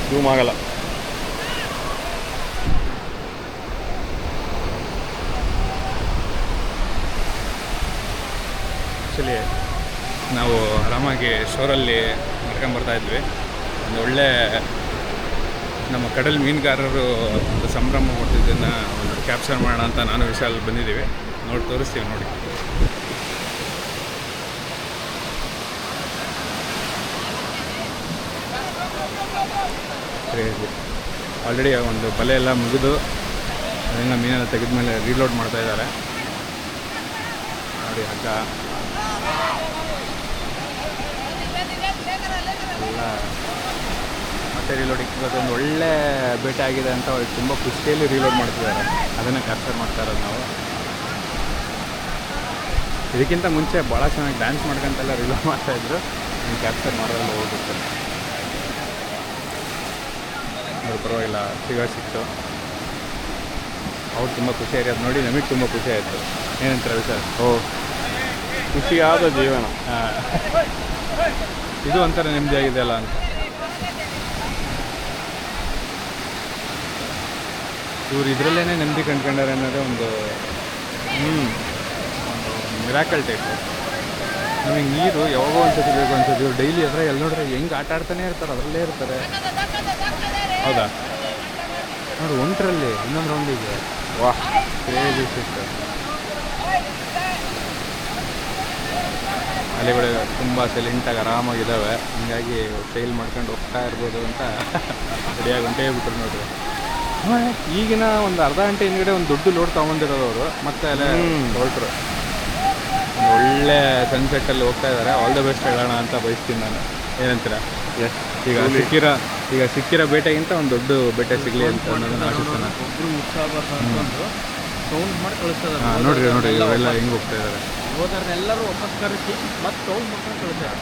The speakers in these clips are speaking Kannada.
ಝೂಮ್ ಆಗಲ್ಲ. ಆ್ಯಕ್ಚುಲಿ ನಾವು ಆರಾಮಾಗಿ ಶೋರಲ್ಲಿ ನಡ್ಕೊಂಬರ್ತಾಯಿದ್ವಿ. ಒಂದು ಒಳ್ಳೆ ನಮ್ಮ ಕಡಲ್ ಮೀನುಗಾರರು ಒಂದು ಸಂಭ್ರಮ ಕೊಟ್ಟಿದ್ದನ್ನು ಒಂದು ಕ್ಯಾಪ್ಚರ್ ಮಾಡೋಣ ಅಂತ ನಾನು ವಿಶಾಲ್ ಬಂದಿದ್ದೀವಿ. ನೋಡಿ ತೋರಿಸ್ತೀವಿ ನೋಡಿ. ಆಲ್ರೆಡಿ ಒಂದು ಬಲೆ ಎಲ್ಲ ಮುಗಿದು ಅದನ್ನು ಮೀನೆಲ್ಲ ತೆಗೆದ್ಮೇಲೆ ರೀಲೋಡ್ ಮಾಡ್ತಾ ಇದ್ದಾರೆ ನೋಡಿ. ಹಗ್ಗ ಎಲ್ಲ ಮತ್ತೆ ರೀಲೋಡಿಂಗ್ ಇವತ್ತೊಂದು ಒಳ್ಳೆ ಬೇಟೆ ಆಗಿದೆ ಅಂತ ಅವ್ರಿಗೆ ತುಂಬ ಖುಷಿಯಲ್ಲಿ ರೀಲೋಡ್ ಮಾಡ್ತಿದ್ದಾರೆ. ಅದನ್ನು ಕ್ಯಾಪ್ಚರ್ ಮಾಡ್ತಾ ಇರೋದು ನಾವು. ಇದಕ್ಕಿಂತ ಮುಂಚೆ ಭಾಳ ಚೆನ್ನಾಗಿ ಡ್ಯಾನ್ಸ್ ಮಾಡ್ಕೊಂತೆಲ್ಲ ರೀಲೋಡ್ ಮಾಡ್ತಾಯಿದ್ರು. ನೀವು ಕ್ಯಾಪ್ಚರ್ ಮಾಡೋದ್ರಲ್ಲಿ ಹೋಗುತ್ತೆ ಅದು ಪರವಾಗಿಲ್ಲ. ಸಿಕ್ತು. ಅವ್ರು ತುಂಬ ಖುಷಿ ಆಗಿರೋದು ನೋಡಿ ನಮಗೆ ತುಂಬ ಖುಷಿ ಆಯಿತು. ಏನಂತಾರೆ ವಿಚಾರ? ಖುಷಿಯಾದ ಜೀವನ. ಇದು ಒಂಥರ ನೆಮ್ಮದಿ ಆಗಿದೆ ಅಲ್ಲ ಅಂತ. ಇವ್ರು ಇದರಲ್ಲೇ ನೆಮ್ಮದಿ ಕಂಡ್ಕೊಂಡಾರೆ ಅನ್ನೋದೇ ಒಂದು ಮಿರಾಕಲ್ ಟೈಪು. ನಮಗೆ ನೀರು ಯಾವಾಗೋ ಒಂದ್ಸತಿ ಬೇಕು ಅನ್ಸೋದು. ಇವ್ರು ಡೈಲಿ ಆದರೆ ಎಲ್ಲಿ ನೋಡ್ರೆ ಹೆಂಗೆ ಆಟ ಆಡ್ತಾನೆ ಇರ್ತಾರೆ, ಅದರಲ್ಲೇ ಇರ್ತಾರೆ. ಹೌದಾ ನೋಡಿ, ಒಂಟರಲ್ಲಿ ಇನ್ನೊಂದು ರೌಂಡಿಗೆ ವಾಹ್ ಕ್ರೇಜಿ ಸಿಕ್ತು. ಅಲೆಗಳು ತುಂಬ ಸೈಲೆಂಟಾಗಿ ಆರಾಮಾಗಿದ್ದಾವೆ. ಹೀಗಾಗಿ ಸೈಲ್ ಮಾಡ್ಕೊಂಡು ಹೋಗ್ತಾ ಇರ್ಬೋದು ಅಂತ ರೆಡಿಯಾಗಿ ಹೊಂಟೇ ಬಿಟ್ರು ನೋಡ್ರಿ. ಈಗಿನ ಒಂದು ಅರ್ಧ ಗಂಟೆ ಹಿಂದ್ಗಡೆ ಒಂದು ದೊಡ್ಡ ಲೋಡ್ ತೊಗೊಂಬಂದಿರೋದು ಅವರು ಮತ್ತೆ ಅಲ್ಲೇ ಹೊರಟರು. ಒಂದು ಒಳ್ಳೆ ಸನ್ಸೆಟ್ಟಲ್ಲಿ ಹೋಗ್ತಾ ಇದ್ದಾರೆ. ಆಲ್ ದ ಬೆಸ್ಟ್ ಹೇಳೋಣ ಅಂತ ಬಯಸ್ತೀನಿ ನಾನು. ಏನಂತೀರ? ಈಗ ಸಿಕ್ಕಿರೋ ಬೇಟೆಗಿಂತ ಒಂದು ದೊಡ್ಡ ಬೇಟೆ ಸಿಗಲಿ ಅಂತ ಅನ್ನೋದನ್ನು ಆಶಿಸ್ತಾನೆ. ಸೌಂಡ್ ಮಾಡಿ ಕಳಿಸ್ತಾರೆ. ನೋಡ್ರಿ ಇವರೆಲ್ಲ ಹೆಂಗೆ ಹೋಗ್ತಾ ಇದ್ದಾರೆ. ಹೋದವ್ರನ್ನೆಲ್ಲರೂ ವಾಪಸ್ ಕರೆಸಿ ಮತ್ತೆ ಸೌಂಡ್ ಮಾಡ್ಕೊಂಡು ಕಳಿಸ್ತಾರೆ.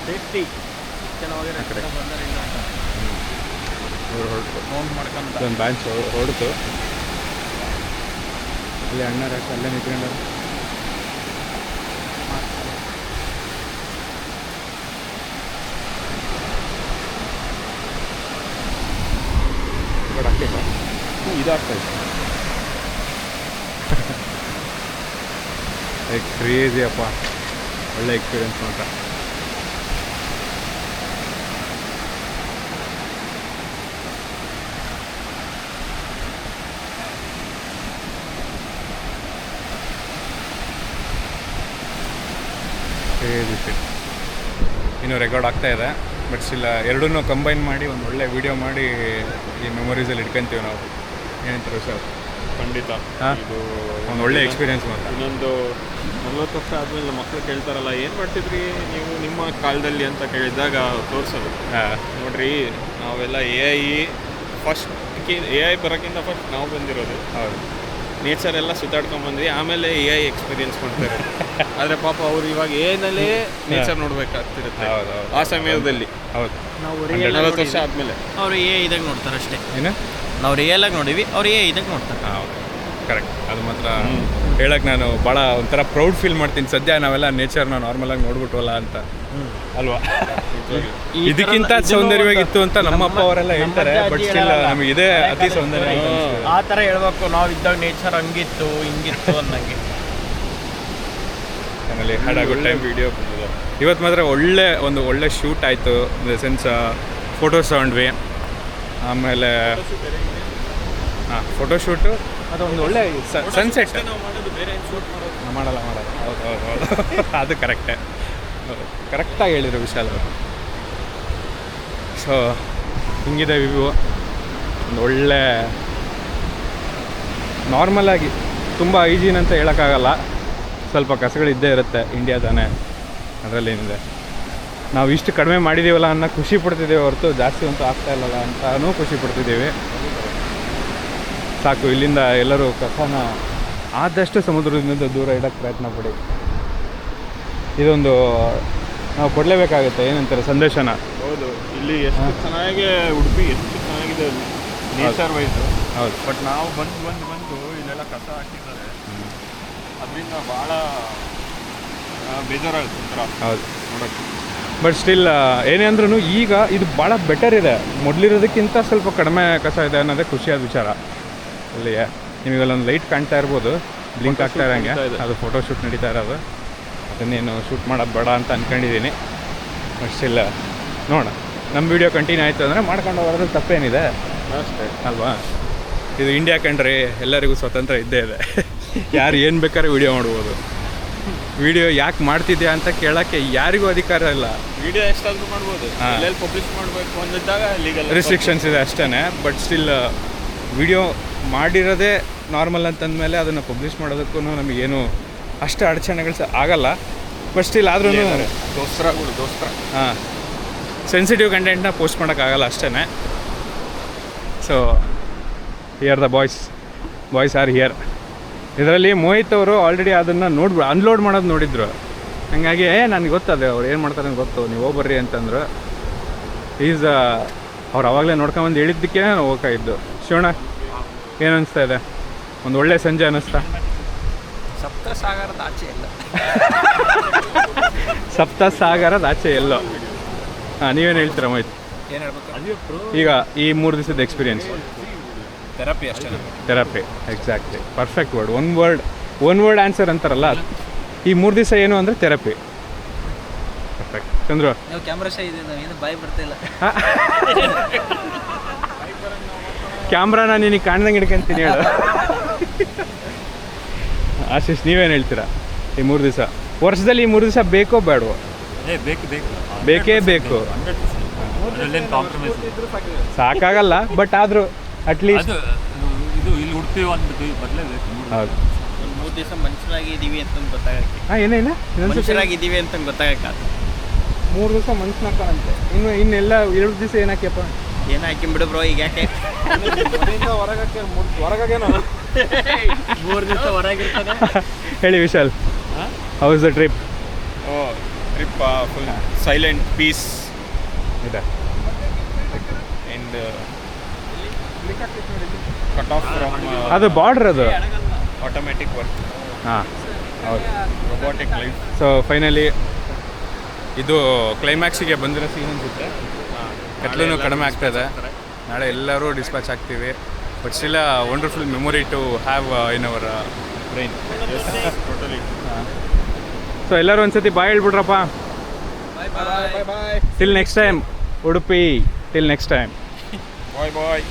ಸೇಫ್ಟಿ ಚೆನ್ನಾಗಿ ಕಡೆ ಬಂದರಿಲ್ಲ ಅಂತ ಹೊರಟು ಸೌಂಡ್ ಮಾಡ್ಕೊಂಡು ಒಂದು ಬ್ಯಾಂಚ್ ಹೊರಡ್ತು. ಅಲ್ಲಿ ಅಣ್ಣ ರಾಕ ಅಲ್ಲೇ ನಿಂತ್ಕೊಂಡ. ಇದಾಗ್ತಾ ಇತ್ತು. ಕ್ರೇಜಿ ಅಪ್ಪ, ಒಳ್ಳೆ ಎಕ್ಸ್ಪೀರಿಯನ್ಸ್ ಮಾತ್ರ. Crazy fit. ಇನ್ನೂ ರೆಕಾರ್ಡ್ ಆಗ್ತಾ ಇದೆ, ಬಟ್ ಸ್ಟಿಲ್ ಎರಡನ್ನೂ ಕಂಬೈನ್ ಮಾಡಿ ಒಂದು ಒಳ್ಳೆ ವೀಡಿಯೋ ಮಾಡಿ ಈ ಮೆಮೊರೀಸಲ್ಲಿ ಇಟ್ಕೊಂತೀವಿ ನಾವು. ಏನಂತಾರೆ ಸರ್? ಖಂಡಿತ ಇದು ಒಂದು ಒಳ್ಳೆ ಎಕ್ಸ್ಪೀರಿಯನ್ಸ್ ಮಾತ್ರ. ಇನ್ನೊಂದು 40 ವರ್ಷ ಆದಮೇಲೆ ಮಕ್ಕಳು ಕೇಳ್ತಾರಲ್ಲ, ಏನು ಮಾಡ್ತಿದ್ರಿ ನೀವು ನಿಮ್ಮ ಕಾಲದಲ್ಲಿ ಅಂತ ಕೇಳಿದಾಗ ತೋರಿಸೋದು. ನೋಡ್ರಿ, ನಾವೆಲ್ಲ ಎ ಐ ಬರೋಕ್ಕಿಂತ ಫಸ್ಟ್ ನಾವು ಬಂದಿರೋದು. ಹೌದು, ನೇಚರ್ ಎಲ್ಲ ಸುತ್ತಾಡ್ಕೊಂಡ್ಬಂದ್ವಿ, ಆಮೇಲೆ ಎ ಐ ಎಕ್ಸ್ಪೀರಿಯನ್ಸ್ ಮಾಡ್ತಾರೆ. ಆದರೆ ಪಾಪ ಅವ್ರು ಇವಾಗ ಏನಲ್ಲೇ ನೇಚರ್ ನೋಡ್ಬೇಕಾಗ್ತಿರುತ್ತೆ ಆ ಸಮಯದಲ್ಲಿ. ಹೌದು, ನಾವು 40 ವರ್ಷ ಆದಮೇಲೆ ಅವ್ರು ಇದಾಗ ನೋಡ್ತಾರೆ ಅಷ್ಟೇ. ಏನು ನಾವು ರಿಯಲಾಗಿ ನೋಡೀವಿ, ಅವ್ರು ಇದಾಗ ನೋಡ್ತಾರೆ. ಹೌದು, ಕರೆಕ್ಟ್. ಅದು ಮಾತ್ರ ಹೇಳಕ್ಕೆ ನಾನು ಭಾಳ ಒಂಥರ ಪ್ರೌಡ್ ಫೀಲ್ ಮಾಡ್ತೀನಿ. ಸದ್ಯ ನಾವೆಲ್ಲ ನೇಚರ್ನ ನಾರ್ಮಲಾಗಿ ನೋಡ್ಬಿಟ್ವಲ್ಲ ಅಂತ ಅಲ್ವಾ. ಇದಕ್ಕಿಂತ ಸೌಂದರ್ಯವಾಗಿತ್ತು ಅಂತ ನಮ್ಮ ಅಪ್ಪ ಅವರೆಲ್ಲ ಹೇಳ್ತಾರೆ, ಬಟ್ ಸ್ಟಿಲ್ ನಮಗೆ ಇದೇ ಅತಿ ಸೌಂದರ್ಯ. ಆ ಥರ ಹೇಳ್ಬೇಕು, ನಾವು ಇದ್ದಾಗ ನೇಚರ್ ಹಂಗಿತ್ತು ಹಿಂಗಿತ್ತು ಅನ್ನಂಗೆ. ಆಮೇಲೆ ಹಾಡಾಗೋ ಟೈಮ್ ವಿಡಿಯೋ ಬಂದಿದೆ ಇವತ್ತು ಮಾತ್ರ. ಒಳ್ಳೆ ಶೂಟ್ ಆಯಿತು. ಇನ್ ದ ಸೆನ್ಸ್ ಫೋಟೋಸ್ ತಗೊಂಡ್ವಿ. ಆಮೇಲೆ ಫೋಟೋಶೂಟು, ಅದೊಂದು ಒಳ್ಳೆ ಸನ್ಸೆಟ್. ಮಾಡಲ್ಲ ಹೌದು ಅದು ಕರೆಕ್ಟಾಗಿ ಹೇಳಿದ್ರು ವಿಶಾಲ್ ಅವರು. ಸೊ ಹಿಂಗಿದೆ ವ್ಯೂ. ಒಂದು ಒಳ್ಳೆ ನಾರ್ಮಲಾಗಿ ತುಂಬ ಹೈಜೀನ್ ಅಂತ ಹೇಳೋಕ್ಕಾಗಲ್ಲ, ಸ್ವಲ್ಪ ಕಸಗಳಿದ್ದೇ ಇರುತ್ತೆ. ಇಂಡಿಯಾ ತಾನೇ, ಅದರಲ್ಲೇನಿದೆ. ನಾವು ಇಷ್ಟು ಕಡಿಮೆ ಮಾಡಿದ್ದೀವಲ್ಲ ಅನ್ನೋ ಖುಷಿ ಪಡ್ತಿದ್ದೀವಿ ಹೊರತು ಜಾಸ್ತಿ ಅಂತೂ ಆಗ್ತಾ ಇಲ್ಲಲ್ಲ ಅಂತಲೂ ಖುಷಿ ಪಡ್ತಿದ್ದೀವಿ. ಸಾಕು, ಇಲ್ಲಿಂದ ಎಲ್ಲರೂ ಕಸನ ಆದಷ್ಟು ಸಮುದ್ರದಿಂದ ದೂರ ಇಡೋಕ್ಕೆ ಪ್ರಯತ್ನ ಪಡಿ. ಇದೊಂದು ನಾವು ಕೊಡಲೇಬೇಕಾಗುತ್ತೆ. ಏನಂತಾರೆ ಸಂದೇಶನ? ಹೌದು, ಇಲ್ಲಿ ಎಷ್ಟು ಚೆನ್ನಾಗಿ ಉಡುಪಿ ಎಷ್ಟು ಚೆನ್ನಾಗಿದೆ ನೇಚರ್ ವೈಸ್. ಹೌದು, ಬಟ್ ನಾವು ಬಂದು ಇಲ್ಲೆಲ್ಲ ಕಸ ಹಾಕಿದ್ದಾರೆ, ಅದರಿಂದ ಭಾಳ ಬೇಜಾರಾಗುತ್ತೆ ಒಂಥರ. ಹೌದು, ನೋಡೋಕ್ಕೆ. ಬಟ್ ಸ್ಟಿಲ್ ಏನೇ ಅಂದ್ರೂ ಈಗ ಇದು ಭಾಳ ಬೆಟರ್ ಇದೆ. ಮೊದಲಿರೋದಕ್ಕಿಂತ ಸ್ವಲ್ಪ ಕಡಿಮೆ ಕಸ ಇದೆ ಅನ್ನೋದೇ ಖುಷಿಯಾದ ವಿಚಾರ. ಅಲ್ಲಿ ನಿಮಗಲ್ಲೊಂದು ಲೈಟ್ ಕಾಣ್ತಾ ಇರ್ಬೋದು, ಬ್ಲಿಂಕ್ ಆಗ್ತಾ ಇರೋಂಗೆ, ಅದು ಫೋಟೋ ಶೂಟ್ ನಡೀತಾ ಇರೋದು. ಅದನ್ನೇನು ಶೂಟ್ ಮಾಡೋದು ಬೇಡ ಅಂತ ಅಂದ್ಕೊಂಡಿದ್ದೀನಿ. ಬಟ್ ಸ್ಟಿಲ್ ನೋಡೋಣ, ನಮ್ಮ ವೀಡಿಯೋ ಕಂಟಿನ್ಯೂ ಆಯಿತು ಅಂದರೆ ಮಾಡ್ಕೊಂಡು ಹೋಗೋದ್ರಲ್ಲಿ ತಪ್ಪೇನಿದೆ ಅಷ್ಟೇ ಅಲ್ವಾ? ಇದು ಇಂಡಿಯಾ ಕಂಡ್ರಿ, ಎಲ್ಲರಿಗೂ ಸ್ವತಂತ್ರ ಇದ್ದೇ ಇದೆ. ಯಾರು ಏನು ಬೇಕಾದ್ರೆ ವೀಡಿಯೋ ಮಾಡ್ಬೋದು. ವಿಡಿಯೋ ಯಾಕೆ ಮಾಡ್ತಿದ್ಯಾ ಅಂತ ಕೇಳೋಕ್ಕೆ ಯಾರಿಗೂ ಅಧಿಕಾರ ಇಲ್ಲ. ವಿಡಿಯೋ ಎಷ್ಟಾದರೂ ಮಾಡ್ಬೋದು, ಎಲ್ಲೆಲ್ಲಿ ಪಬ್ಲಿಷ್ ಮಾಡಬೇಕು ಅಂದಿದ್ದಾಗ ಲೀಗಲ್ ರಿಸ್ಟ್ರಿಕ್ಷನ್ಸ್ ಇದೆ ಅಷ್ಟೇ. ಬಟ್ ಸ್ಟಿಲ್ ವಿಡಿಯೋ ಮಾಡಿರೋದೇ ನಾರ್ಮಲ್ ಅಂತಂದಮೇಲೆ ಅದನ್ನು ಪಬ್ಲಿಷ್ ಮಾಡೋದಕ್ಕೂ ನಮಗೇನು ಅಷ್ಟು ಅಡಚಣೆಗಳು ಆಗಲ್ಲ. ಬಟ್ ಸ್ಟಿಲ್ ಆದ್ರೂ ದೋಸ್ತರ ಹಾಂ, ಸೆನ್ಸಿಟಿವ್ ಕಂಟೆಂಟ್ನ ಪೋಸ್ಟ್ ಮಾಡೋಕ್ಕಾಗಲ್ಲ ಅಷ್ಟೇ. So here the boys are here. ಇದರಲ್ಲಿ ಮೋಹಿತ್ ಅವರು ಆಲ್ರೆಡಿ ಅದನ್ನು ಅನ್ಲೋಡ್ ಮಾಡೋದು ನೋಡಿದ್ರು. ಹಾಗಾಗಿ ನನಗೆ ಗೊತ್ತದೆ ಅವ್ರು ಏನು ಮಾಡ್ತಾರೆ ಅಂತ ಗೊತ್ತು, ನೀವು ಹೋಗ್ಬರ್ರಿ ಅಂತಂದ್ರು. ಅವ್ರು ಅವಾಗಲೇ ನೋಡ್ಕೊಂಬಂದು ಹೇಳಿದ್ದಕ್ಕೆ ನಾನು ಹೋಗ್ತಾಯಿದ್ದು. ಶಿವಣ್ಣ ಏನು ಅನಿಸ್ತಾ ಇದೆ? ಒಂದು ಒಳ್ಳೆ ಸಂಜೆ ಅನ್ನಿಸ್ತಾ? ಸಪ್ತಸಾಗರದ ಆಚೆ ಇಲ್ಲ. ಸಪ್ತಸಾಗರದ ಆಚೆ ಎಲ್ಲೋ. ಹಾಂ, ನೀವೇನು ಹೇಳ್ತೀರಾ ಮೋಹಿತ್? ಏನು ಹೇಳ್ಬೇಕು? ಈಗ ಈ 3 ದಿವಸದ ಎಕ್ಸ್ಪೀರಿಯನ್ಸ್ ಥೆರಪಿ ಅಷ್ಟೇ. Therapy, exactly, perfect word. One word answer ಅಂತಾರಲ್ಲ, ಈ 3 ದಿವಸ ಏನು ಅಂದರೆ ಥೆರಪಿ. ಪರ್ಫೆಕ್ಟ್. ಚಂದ್ರು, ನೀವು ಕ್ಯಾಮ್ರಾ ಶೈ ಇದೆ, ನಾವೇನು ಬಾಯಿ ಬರ್ತಾಯಿಲ್ಲ. ಕ್ಯಾಮ್ರಾನ ನಿನಗೆ ಕಾಣ್ದಂಗೆ ಹಿಡ್ಕೊಂತೀನಿ ಹೇಳು. ಆಶೀಶ್, ನೀವೇನು ಹೇಳ್ತೀರಾ ಈ 3 ದಿವಸ? ವರ್ಷದಲ್ಲಿ ಈ 3 ದಿವಸ ಬೇಕೋ ಬೇಡವೋ? ಬೇಕೇ ಬೇಕು. ಸಾಕಾಗಲ್ಲ, ಬಟ್ ಆದರೂ ಅಟ್ಲೀಸ್ಟ್ ಇದು ಇಲ್ಲಿ ಹುಡ್ತೀವಿ ಅಂದ್ಬಿಟ್ಟು ಬದಲೇಬೇಕು. ಹೌದು, 3 ದಿವಸ ಮನುಷ್ಯರಾಗಿದ್ದೀವಿ ಅಂತ ಗೊತ್ತಾಗಕ್ಕೆ. ಹಾಂ, ಏನೇನು ಮನುಷ್ಯರಾಗಿದ್ದೀವಿ ಅಂತ ಗೊತ್ತಾಗಕ್ಕ 3 ದಿವಸ ಮನುಷ್ಯನಕ್ಕಂತೆ. ಇನ್ನೆಲ್ಲ 2 ದಿವಸ ಏನಾಕ್ಯಪ್ಪ? ಏನೋ ಹಾಕಿಬಿಡು ಬ್ರೋ. ಈಗ ಯಾಕೆ ಹೊರಗೇನೋ 3 ದಿವಸ ಹೊರಗಿರ್ತಾನೆ. ಹೇಳಿ Vishal, how is the trip? Trip full silent peace ಇದೆ. ಆ್ಯಂಡ್ ಕಟ್ ಆಫ್ ಫ್ರಮ್ ಅದು ಬಾರ್ಡ್ರ್, ಅದು ಆಟೋಮ್ಯಾಟಿಕ್ ವರ್ಕ್, ಹಾಂ ಹೌದು, ರೊಬೋಟಿಕ್ ಲೈಫ್. ಸೊ ಫೈನಲಿ ಇದು ಕ್ಲೈಮ್ಯಾಕ್ಸಿಗೆ ಬಂದಿರೋ ಸೀನ್ ಅನ್ಸುತ್ತೆ. ಕತ್ಲೂ ಕಡಿಮೆ ಆಗ್ತಾಯಿದೆ. ನಾಳೆ ಎಲ್ಲರೂ ಡಿಸ್ಪ್ಯಾಚ್ ಆಗ್ತೀವಿ. But still wonderful memory to have in our brain. Totally. So ಎಲ್ಲರೂ ಒಂದ್ಸತಿ ಬಾಯ್ ಹೇಳ್ಬಿಡ್ರಪ್ಪ. Bye till next time Udupi, till next time. ಬಾಯ್.